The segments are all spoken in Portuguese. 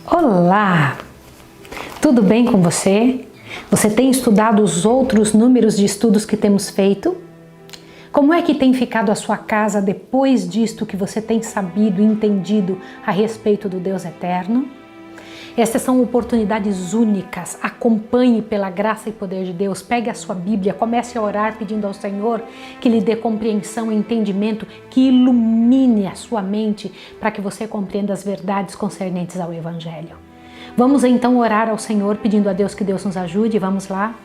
Olá! Tudo bem com você? Você tem estudado os outros números de estudos que temos feito? Como é que tem ficado a sua casa depois disto que você tem sabido e entendido a respeito do Deus eterno? Essas são oportunidades únicas. Acompanhe pela graça e poder de Deus. Pegue a sua Bíblia, comece a orar pedindo ao Senhor que lhe dê compreensão e entendimento, que ilumine a sua mente para que você compreenda as verdades concernentes ao Evangelho. Vamos então orar ao Senhor pedindo a Deus que Deus nos ajude. Vamos lá?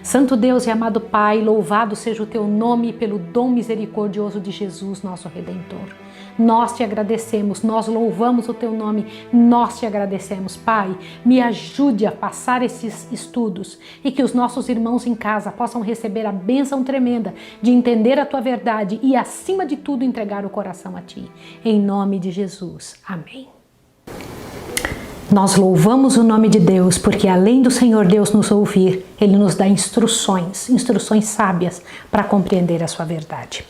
Santo Deus e amado Pai, louvado seja o Teu nome pelo dom misericordioso de Jesus, nosso Redentor. Nós te agradecemos, nós louvamos o Teu nome, nós te agradecemos. Pai, me ajude a passar esses estudos e que os nossos irmãos em casa possam receber a bênção tremenda de entender a Tua verdade e, acima de tudo, entregar o coração a Ti. Em nome de Jesus. Amém. Nós louvamos o nome de Deus porque, além do Senhor Deus nos ouvir, Ele nos dá instruções sábias para compreender a sua verdade.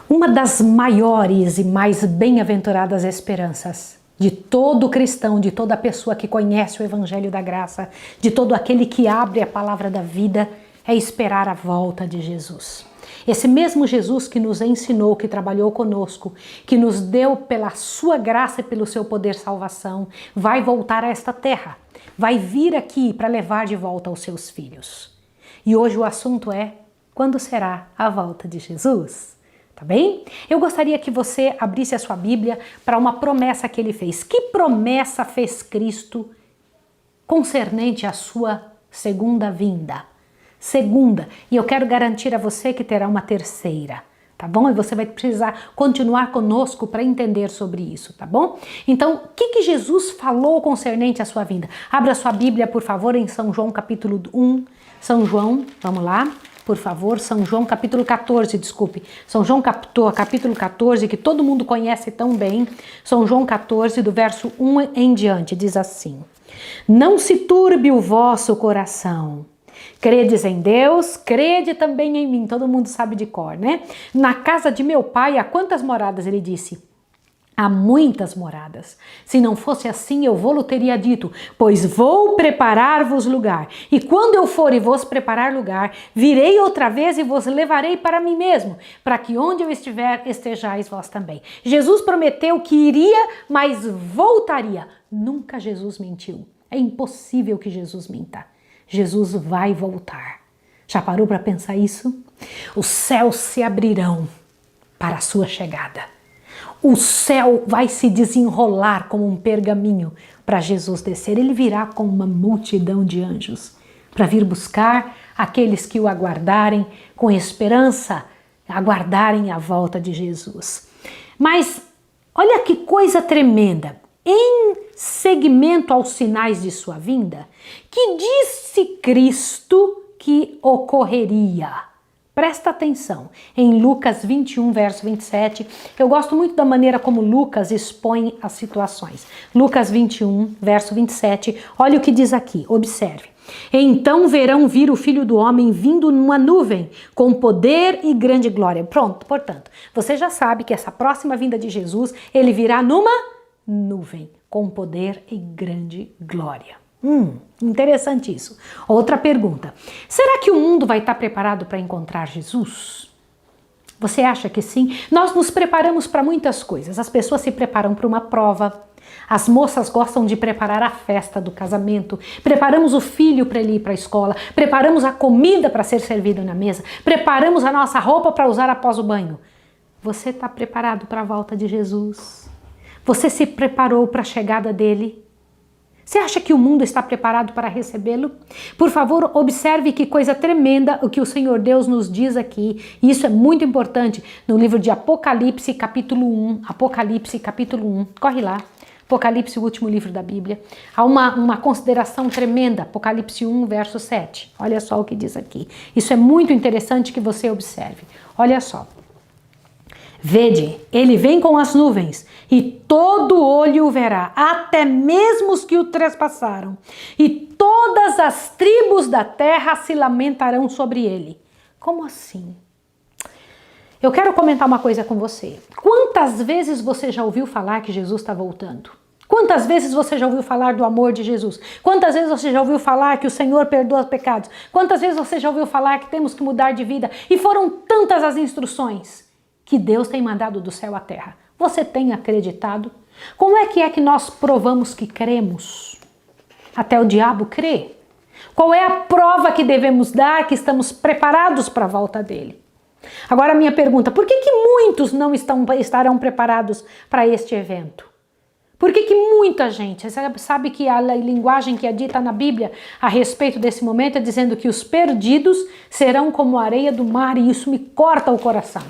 Uma das maiores e mais bem-aventuradas esperanças de todo cristão, de toda pessoa que conhece o Evangelho da Graça, de todo aquele que abre a palavra da vida, é esperar a volta de Jesus. Esse mesmo Jesus que nos ensinou, que trabalhou conosco, que nos deu pela sua graça e pelo seu poder salvação, vai voltar a esta terra, vai vir aqui para levar de volta os seus filhos. E hoje o assunto é: quando será a volta de Jesus? Tá bem? Eu gostaria que você abrisse a sua Bíblia para uma promessa que ele fez. Que promessa fez Cristo concernente à sua segunda vinda? Segunda, e eu quero garantir a você que terá uma terceira, tá bom? E você vai precisar continuar conosco para entender sobre isso, tá bom? Então, o que Jesus falou concernente à sua vinda? Abra sua Bíblia, por favor, em São João capítulo 1, São João, vamos lá, por favor, São João capítulo 14, desculpe, São João capítulo 14, que todo mundo conhece tão bem, São João 14, do verso 1 em diante, diz assim: Não se turbe o vosso coração. Credes em Deus, crede também em mim. Todo mundo sabe de cor, né? Na casa de meu pai há quantas moradas? Ele disse: há muitas moradas. Se não fosse assim, eu vou-lo teria dito, pois vou preparar-vos lugar. E quando eu for e vos preparar lugar, virei outra vez e vos levarei para mim mesmo, para que onde eu estiver, estejais vós também. Jesus prometeu que iria, mas voltaria. Nunca Jesus mentiu. É impossível que Jesus minta. Jesus vai voltar. Já parou para pensar isso? Os céus se abrirão para a sua chegada. O céu vai se desenrolar como um pergaminho para Jesus descer. Ele virá com uma multidão de anjos para vir buscar aqueles que o aguardarem com esperança, aguardarem a volta de Jesus. Mas olha que coisa tremenda. Em seguimento aos sinais de sua vinda, que disse Cristo que ocorreria. Presta atenção, em Lucas 21, verso 27, eu gosto muito da maneira como Lucas expõe as situações. Lucas 21, verso 27, olha o que diz aqui, observe. Então verão vir o Filho do Homem vindo numa nuvem, com poder e grande glória. Pronto, portanto, você já sabe que essa próxima vinda de Jesus, ele virá numa nuvem, com poder e grande glória. Interessante isso. Outra pergunta. Será que o mundo vai estar preparado para encontrar Jesus? Você acha que sim? Nós nos preparamos para muitas coisas. As pessoas se preparam para uma prova. As moças gostam de preparar a festa do casamento. Preparamos o filho para ele ir para a escola. Preparamos a comida para ser servida na mesa. Preparamos a nossa roupa para usar após o banho. Você está preparado para a volta de Jesus? Você se preparou para a chegada dele? Você acha que o mundo está preparado para recebê-lo? Por favor, observe que coisa tremenda o que o Senhor Deus nos diz aqui. E isso é muito importante no livro de Apocalipse, capítulo 1. Apocalipse, capítulo 1. Corre lá. Apocalipse, o último livro da Bíblia. Há uma consideração tremenda. Apocalipse 1, verso 7. Olha só o que diz aqui. Isso é muito interessante que você observe. Olha só. Vede, ele vem com as nuvens, e todo olho o verá, até mesmo os que o trespassaram, e todas as tribos da terra se lamentarão sobre ele. Como assim? Eu quero comentar uma coisa com você. Quantas vezes você já ouviu falar que Jesus está voltando? Quantas vezes você já ouviu falar do amor de Jesus? Quantas vezes você já ouviu falar que o Senhor perdoa pecados? Quantas vezes você já ouviu falar que temos que mudar de vida? E foram tantas as instruções que Deus tem mandado do céu à terra. Você tem acreditado? Como é que nós provamos que cremos? Até o diabo crê. Qual é a prova que devemos dar que estamos preparados para a volta dele? Agora a minha pergunta, por que muitos não estarão preparados para este evento? Por que muita gente, você sabe que a linguagem que é dita na Bíblia a respeito desse momento é dizendo que os perdidos serão como a areia do mar, e isso me corta o coração.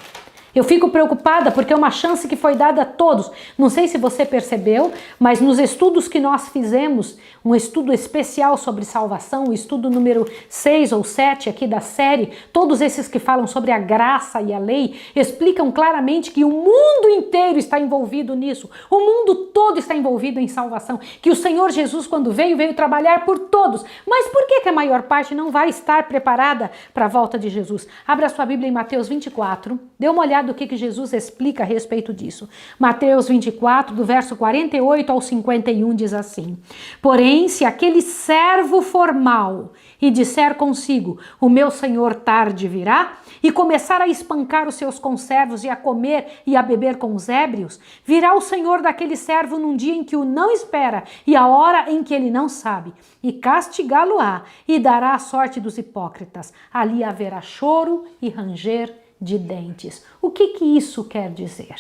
Eu fico preocupada porque é uma chance que foi dada a todos. Não sei se você percebeu, mas nos estudos que nós fizemos, um estudo especial sobre salvação, o estudo número 6 ou 7 aqui da série, todos esses que falam sobre a graça e a lei, explicam claramente que o mundo inteiro está envolvido nisso. O mundo todo está envolvido em salvação. Que o Senhor Jesus, quando veio trabalhar por todos. Mas por que a maior parte não vai estar preparada para a volta de Jesus? Abra sua Bíblia em Mateus 24, dê uma olhada do que Jesus explica a respeito disso. Mateus 24, do verso 48 ao 51, diz assim: Porém, se aquele servo for mau e disser consigo, o meu senhor tarde virá, e começar a espancar os seus conservos e a comer e a beber com os ébrios, virá o senhor daquele servo num dia em que o não espera e a hora em que ele não sabe, e castigá-lo-á e dará a sorte dos hipócritas. Ali haverá choro e ranger de dentes. O que isso quer dizer?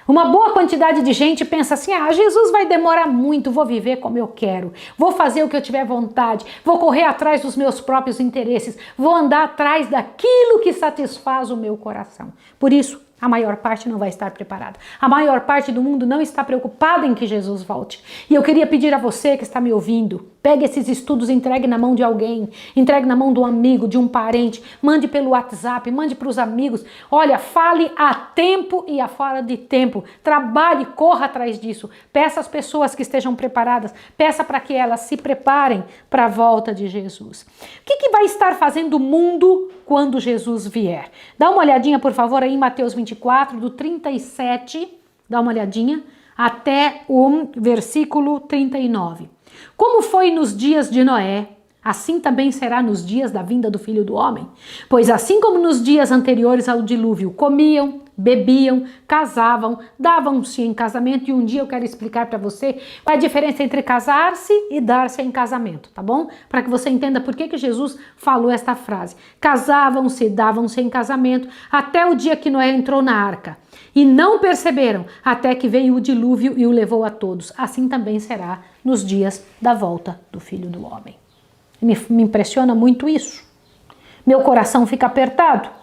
Uma boa quantidade de gente pensa assim: Jesus vai demorar muito, vou viver como eu quero, vou fazer o que eu tiver vontade, vou correr atrás dos meus próprios interesses, vou andar atrás daquilo que satisfaz o meu coração. Por isso, a maior parte não vai estar preparada. A maior parte do mundo não está preocupada em que Jesus volte. E eu queria pedir a você que está me ouvindo, pegue esses estudos e entregue na mão de alguém, entregue na mão de um amigo, de um parente, mande pelo WhatsApp, mande para os amigos. Olha, fale a tempo e a fora de tempo. Trabalhe, corra atrás disso. Peça às pessoas que estejam preparadas, peça para que elas se preparem para a volta de Jesus. O que vai estar fazendo o mundo quando Jesus vier? Dá uma olhadinha, por favor, aí em Mateus 24, do 37, dá uma olhadinha, até o versículo 39. Como foi nos dias de Noé, assim também será nos dias da vinda do Filho do Homem. Pois assim como nos dias anteriores ao dilúvio, comiam, bebiam, casavam, davam-se em casamento. E um dia eu quero explicar para você qual é a diferença entre casar-se e dar-se em casamento, tá bom? Para que você entenda por que Jesus falou esta frase. Casavam-se, davam-se em casamento, até o dia que Noé entrou na arca. E não perceberam, até que veio o dilúvio e o levou a todos. Assim também será nos dias da volta do Filho do Homem. Me impressiona muito isso. Meu coração fica apertado.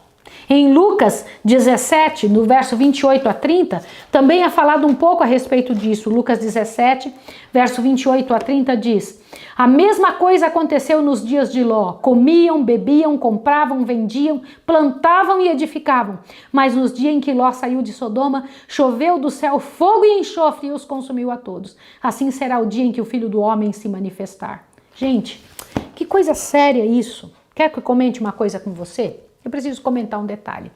Em Lucas 17, no verso 28 a 30, também é falado um pouco a respeito disso. Lucas 17, verso 28 a 30 diz: A mesma coisa aconteceu nos dias de Ló. Comiam, bebiam, compravam, vendiam, plantavam e edificavam. Mas nos dias em que Ló saiu de Sodoma, choveu do céu fogo e enxofre e os consumiu a todos. Assim será o dia em que o Filho do Homem se manifestar. Gente, que coisa séria isso. Quer que eu comente uma coisa com você? Eu preciso comentar um detalhe.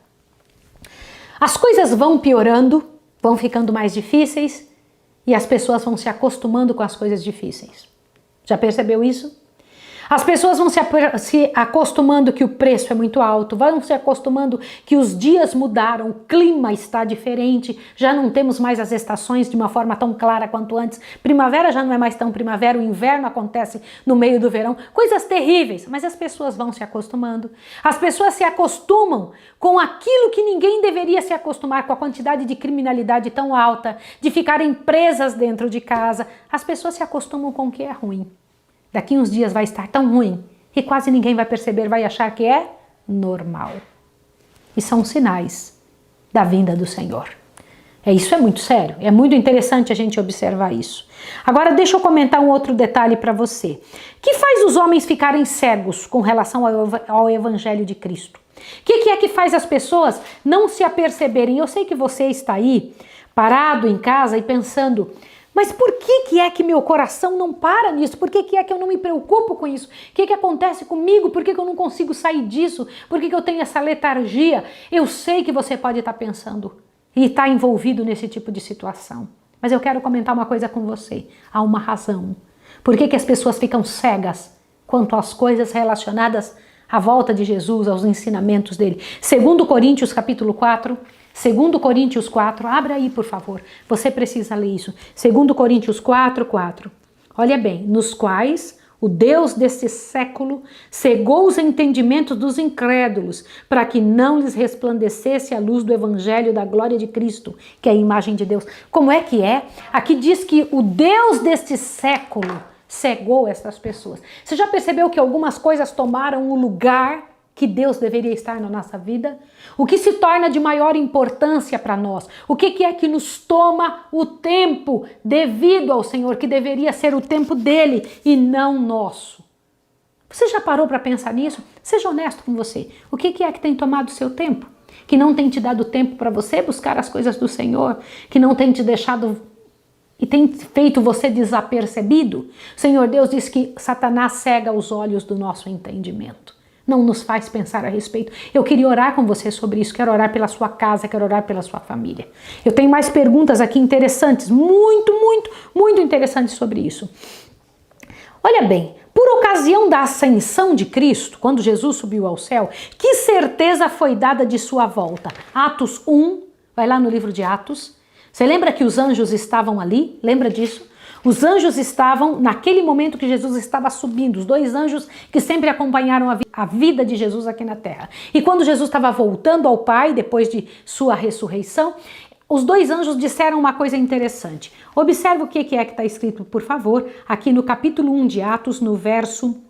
As coisas vão piorando, vão ficando mais difíceis e as pessoas vão se acostumando com as coisas difíceis. Já percebeu isso? As pessoas vão se acostumando que o preço é muito alto, vão se acostumando que os dias mudaram, o clima está diferente, já não temos mais as estações de uma forma tão clara quanto antes. Primavera já não é mais tão primavera, o inverno acontece no meio do verão, coisas terríveis, mas as pessoas vão se acostumando. As pessoas se acostumam com aquilo que ninguém deveria se acostumar, com a quantidade de criminalidade tão alta, de ficarem presas dentro de casa. As pessoas se acostumam com o que é ruim. Daqui uns dias vai estar tão ruim que quase ninguém vai perceber, vai achar que é normal. E são sinais da vinda do Senhor. Isso é muito sério, é muito interessante a gente observar isso. Agora deixa eu comentar um outro detalhe para você. O que faz os homens ficarem cegos com relação ao Evangelho de Cristo? O que é que faz as pessoas não se aperceberem? Eu sei que você está aí, parado em casa e pensando... Mas por que é que meu coração não para nisso? Por que é que eu não me preocupo com isso? O que acontece comigo? Por que eu não consigo sair disso? Por que eu tenho essa letargia? Eu sei que você pode estar pensando e estar envolvido nesse tipo de situação. Mas eu quero comentar uma coisa com você. Há uma razão. Por que as pessoas ficam cegas quanto às coisas relacionadas à volta de Jesus, aos ensinamentos dele? 2 Coríntios capítulo 4, 2 Coríntios 4, abra aí por favor, você precisa ler isso. 2 Coríntios 4, 4. Olha bem, nos quais o Deus deste século cegou os entendimentos dos incrédulos, para que não lhes resplandecesse a luz do evangelho da glória de Cristo, que é a imagem de Deus. Como é que é? Aqui diz que o Deus deste século cegou essas pessoas. Você já percebeu que algumas coisas tomaram o lugar que Deus deveria estar na nossa vida? O que se torna de maior importância para nós? O que é que nos toma o tempo devido ao Senhor, que deveria ser o tempo dele e não nosso? Você já parou para pensar nisso? Seja honesto com você. O que é que tem tomado o seu tempo? Que não tem te dado tempo para você buscar as coisas do Senhor? Que não tem te deixado e tem feito você desapercebido? O Senhor Deus diz que Satanás cega os olhos do nosso entendimento. Não nos faz pensar a respeito. Eu queria orar com você sobre isso, quero orar pela sua casa, quero orar pela sua família. Eu tenho mais perguntas aqui interessantes, muito interessantes sobre isso. Olha bem, por ocasião da ascensão de Cristo, quando Jesus subiu ao céu, que certeza foi dada de sua volta? Atos 1, vai lá no livro de Atos. Você lembra que os anjos estavam ali? Lembra disso? Os anjos estavam, naquele momento que Jesus estava subindo, os dois anjos que sempre acompanharam a vida de Jesus aqui na terra. E quando Jesus estava voltando ao Pai, depois de sua ressurreição, os dois anjos disseram uma coisa interessante. Observe o que é que está escrito, por favor, aqui no capítulo 1 de Atos, no verso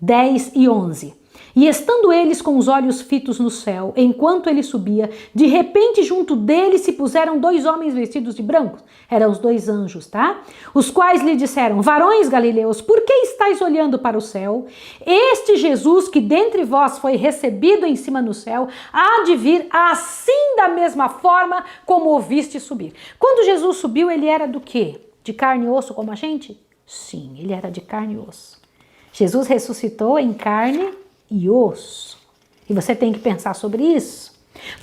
10 e 11. E estando eles com os olhos fitos no céu, enquanto ele subia, de repente junto dele se puseram dois homens vestidos de branco. Eram os dois anjos, tá? Os quais lhe disseram: varões galileus, por que estáis olhando para o céu? Este Jesus que dentre vós foi recebido em cima no céu, há de vir assim da mesma forma como o viste subir. Quando Jesus subiu, ele era do quê? De carne e osso como a gente? Sim, ele era de carne e osso. Jesus ressuscitou em carne e osso. E você tem que pensar sobre isso.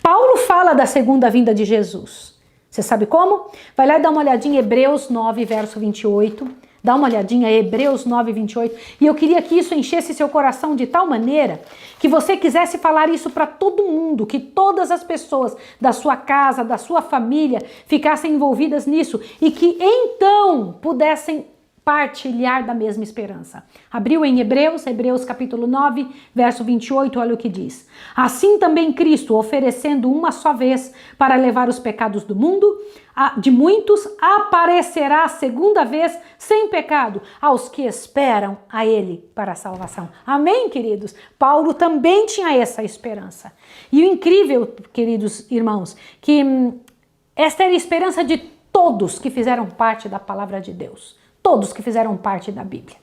Paulo fala da segunda vinda de Jesus. Você sabe como? Vai lá e dá uma olhadinha em Hebreus 9, verso 28. Dá uma olhadinha em Hebreus 9, 28. E eu queria que isso enchesse seu coração de tal maneira que você quisesse falar isso para todo mundo, que todas as pessoas da sua casa, da sua família ficassem envolvidas nisso e que então pudessem partilhar da mesma esperança. Abriu em Hebreus capítulo 9, verso 28, olha o que diz. Assim também Cristo, oferecendo uma só vez para levar os pecados do mundo, de muitos, aparecerá a segunda vez sem pecado aos que esperam a Ele para a salvação. Amém, queridos? Paulo também tinha essa esperança. E o incrível, queridos irmãos, que esta era a esperança de todos que fizeram parte da palavra de Deus. Todos que fizeram parte da Bíblia.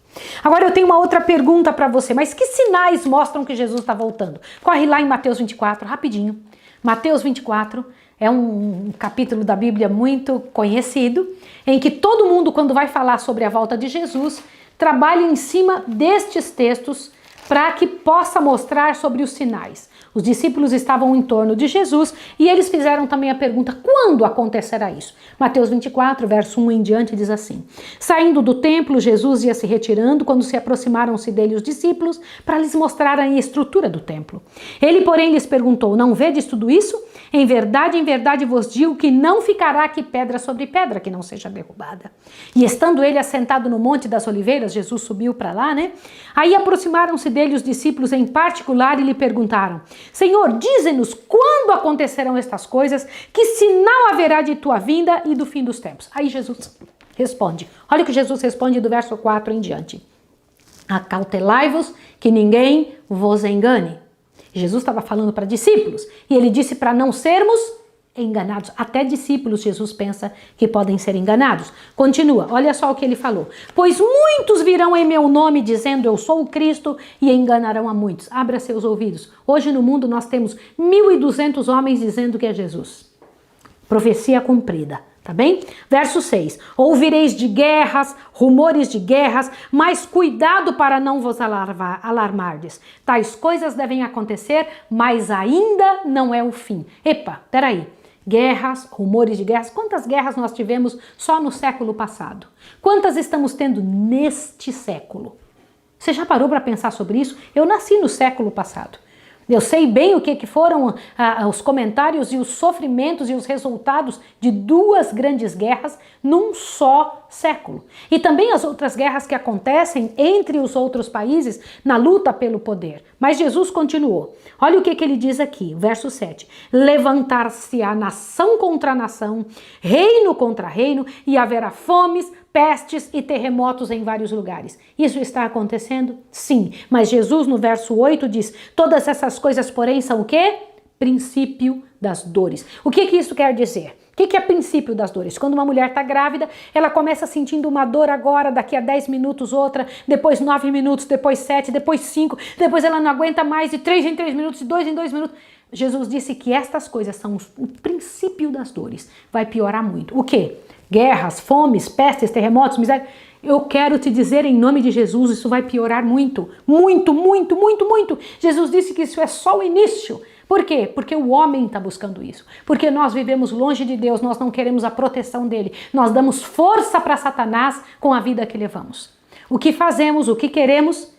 Agora eu tenho uma outra pergunta para você, mas que sinais mostram que Jesus está voltando? Corre lá em Mateus 24, rapidinho. Mateus 24 é um capítulo da Bíblia muito conhecido, em que todo mundo, quando vai falar sobre a volta de Jesus, trabalha em cima destes textos para que possa mostrar sobre os sinais. Os discípulos estavam em torno de Jesus e eles fizeram também a pergunta: quando acontecerá isso? Mateus 24, verso 1 em diante diz assim: saindo do templo, Jesus ia se retirando quando se aproximaram-se dele os discípulos para lhes mostrarem a estrutura do templo. Ele, porém, lhes perguntou: não vedes tudo isso? Em verdade vos digo que não ficará aqui pedra sobre pedra que não seja derrubada. E estando ele assentado no Monte das Oliveiras, Jesus subiu para lá, né? Aí aproximaram-se dele os discípulos em particular e lhe perguntaram: Senhor, dize-nos quando acontecerão estas coisas, que sinal haverá de tua vinda e do fim dos tempos? Aí Jesus responde. Olha o que Jesus responde do verso 4 em diante. Acautelai-vos que ninguém vos engane. Jesus estava falando para discípulos e ele disse para não sermos enganados. Até discípulos Jesus pensa que podem ser enganados. Continua, olha só o que ele falou. Pois muitos virão em meu nome dizendo eu sou o Cristo e enganarão a muitos. Abra seus ouvidos. Hoje no mundo nós temos 1.200 homens dizendo que é Jesus. Profecia cumprida. Tá bem? Verso 6. Ouvireis de guerras, rumores de guerras, mas cuidado para não vos alarmardes. Tais coisas devem acontecer, mas ainda não é o fim. Epa, peraí. Guerras, rumores de guerras. Quantas guerras nós tivemos só no século passado? Quantas estamos tendo neste século? Você já parou para pensar sobre isso? Eu nasci no século passado. Eu sei bem o que foram os comentários e os sofrimentos e os resultados de 2 grandes guerras num só século. E também as outras guerras que acontecem entre os outros países na luta pelo poder. Mas Jesus continuou. Olha o que ele diz aqui, verso 7. Levantar-se-á nação contra nação, reino contra reino, e haverá fomes, pestes e terremotos em vários lugares. Isso está acontecendo? Sim. Mas Jesus no verso 8 diz, todas essas coisas, porém, são o quê? Princípio das dores. O que isso quer dizer? O que é princípio das dores? Quando uma mulher está grávida, ela começa sentindo uma dor agora, daqui a 10 minutos outra, depois 9 minutos, depois 7, depois 5, depois ela não aguenta mais, de 3 em 3 minutos, de 2 em 2 minutos. Jesus disse que estas coisas são o princípio das dores. Vai piorar muito. O quê? Guerras, fomes, pestes, terremotos, miséria. Eu quero te dizer em nome de Jesus, isso vai piorar muito. Muito, muito, muito, muito. Jesus disse que isso é só o início. Por quê? Porque o homem está buscando isso. Porque nós vivemos longe de Deus, nós não queremos a proteção dele. Nós damos força para Satanás com a vida que levamos. O que fazemos, o que queremos,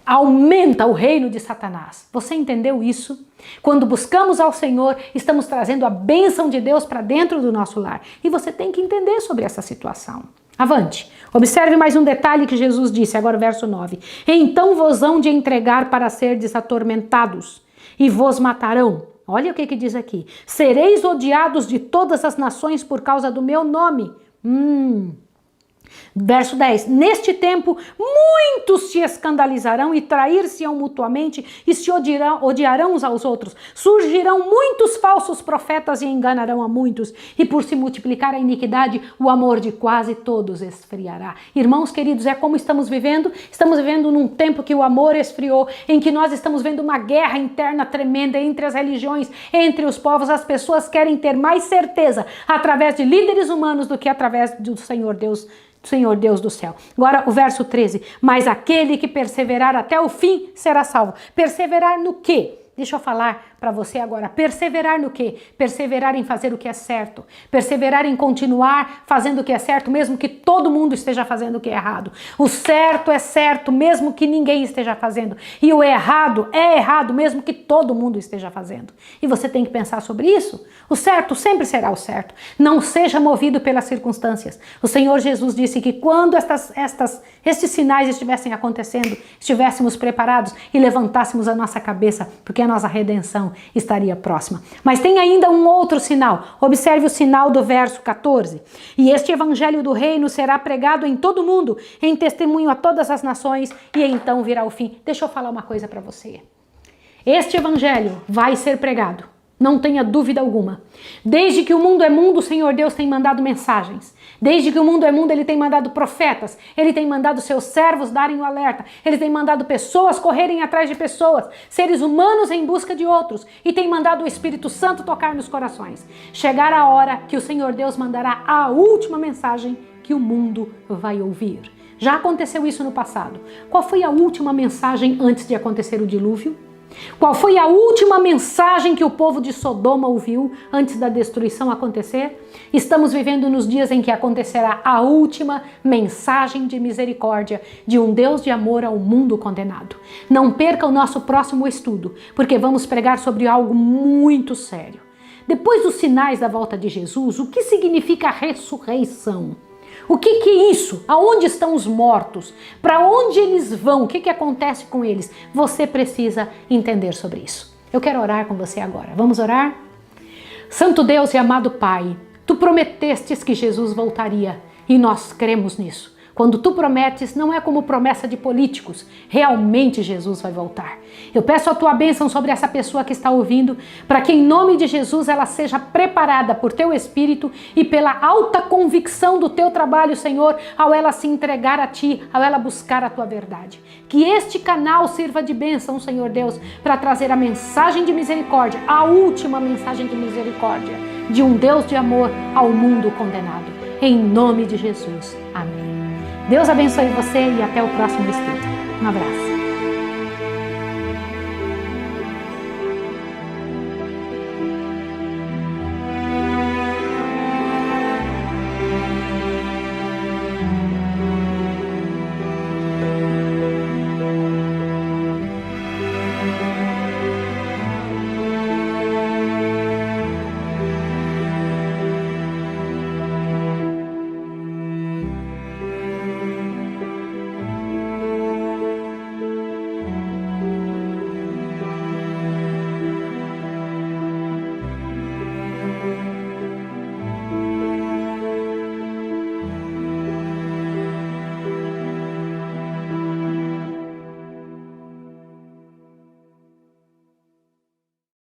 aumenta o reino de Satanás. Você entendeu isso? Quando buscamos ao Senhor, estamos trazendo a bênção de Deus para dentro do nosso lar. E você tem que entender sobre essa situação. Avante. Observe mais um detalhe que Jesus disse, agora verso 9. Então vos hão de entregar para serdes atormentados, e vos matarão. Olha o que diz aqui. Sereis odiados de todas as nações por causa do meu nome. Verso 10, neste tempo muitos se escandalizarão e trair-se-ão mutuamente e se odiarão uns aos outros. Surgirão muitos falsos profetas e enganarão a muitos. E por se multiplicar a iniquidade, o amor de quase todos esfriará. Irmãos queridos, é como estamos vivendo? Estamos vivendo num tempo que o amor esfriou, em que nós estamos vendo uma guerra interna tremenda entre as religiões, entre os povos. As pessoas querem ter mais certeza através de líderes humanos do que através do Senhor Deus do céu. Agora o verso 13. Mas aquele que perseverar até o fim será salvo. Perseverar no quê? Deixa eu falar para você agora. Perseverar no quê? Perseverar em fazer o que é certo. Perseverar em continuar fazendo o que é certo, mesmo que todo mundo esteja fazendo o que é errado. O certo é certo, mesmo que ninguém esteja fazendo. E o errado é errado, mesmo que todo mundo esteja fazendo. E você tem que pensar sobre isso. O certo sempre será o certo. Não seja movido pelas circunstâncias. O Senhor Jesus disse que quando estes sinais estivessem acontecendo, estivéssemos preparados e levantássemos a nossa cabeça, porque a nossa redenção estaria próxima. Mas tem ainda um outro sinal. Observe o sinal do verso 14. E este evangelho do reino será pregado em todo o mundo, em testemunho a todas as nações, e então virá o fim. Deixa eu falar uma coisa para você. Este evangelho vai ser pregado. Não tenha dúvida alguma. Desde que o mundo é mundo, o Senhor Deus tem mandado mensagens. Desde que o mundo é mundo, Ele tem mandado profetas. Ele tem mandado seus servos darem o alerta. Ele tem mandado pessoas correrem atrás de pessoas. Seres humanos em busca de outros. E tem mandado o Espírito Santo tocar nos corações. Chegar a hora que o Senhor Deus mandará a última mensagem que o mundo vai ouvir. Já aconteceu isso no passado. Qual foi a última mensagem antes de acontecer o dilúvio? Qual foi a última mensagem que o povo de Sodoma ouviu antes da destruição acontecer? Estamos vivendo nos dias em que acontecerá a última mensagem de misericórdia de um Deus de amor ao mundo condenado. Não perca o nosso próximo estudo, porque vamos pregar sobre algo muito sério. Depois dos sinais da volta de Jesus, o que significa a ressurreição? O que é isso? Aonde estão os mortos? Para onde eles vão? O que acontece com eles? Você precisa entender sobre isso. Eu quero orar com você agora. Vamos orar? Santo Deus e amado Pai, Tu prometestes que Jesus voltaria e nós cremos nisso. Quando Tu prometes, não é como promessa de políticos. Realmente Jesus vai voltar. Eu peço a Tua bênção sobre essa pessoa que está ouvindo, para que em nome de Jesus ela seja preparada por Teu Espírito e pela alta convicção do Teu trabalho, Senhor, ao ela se entregar a Ti, ao ela buscar a Tua verdade. Que este canal sirva de bênção, Senhor Deus, para trazer a mensagem de misericórdia, a última mensagem de misericórdia, de um Deus de amor ao mundo condenado. Em nome de Jesus. Amém. Deus abençoe você e até o próximo estudo. Um abraço.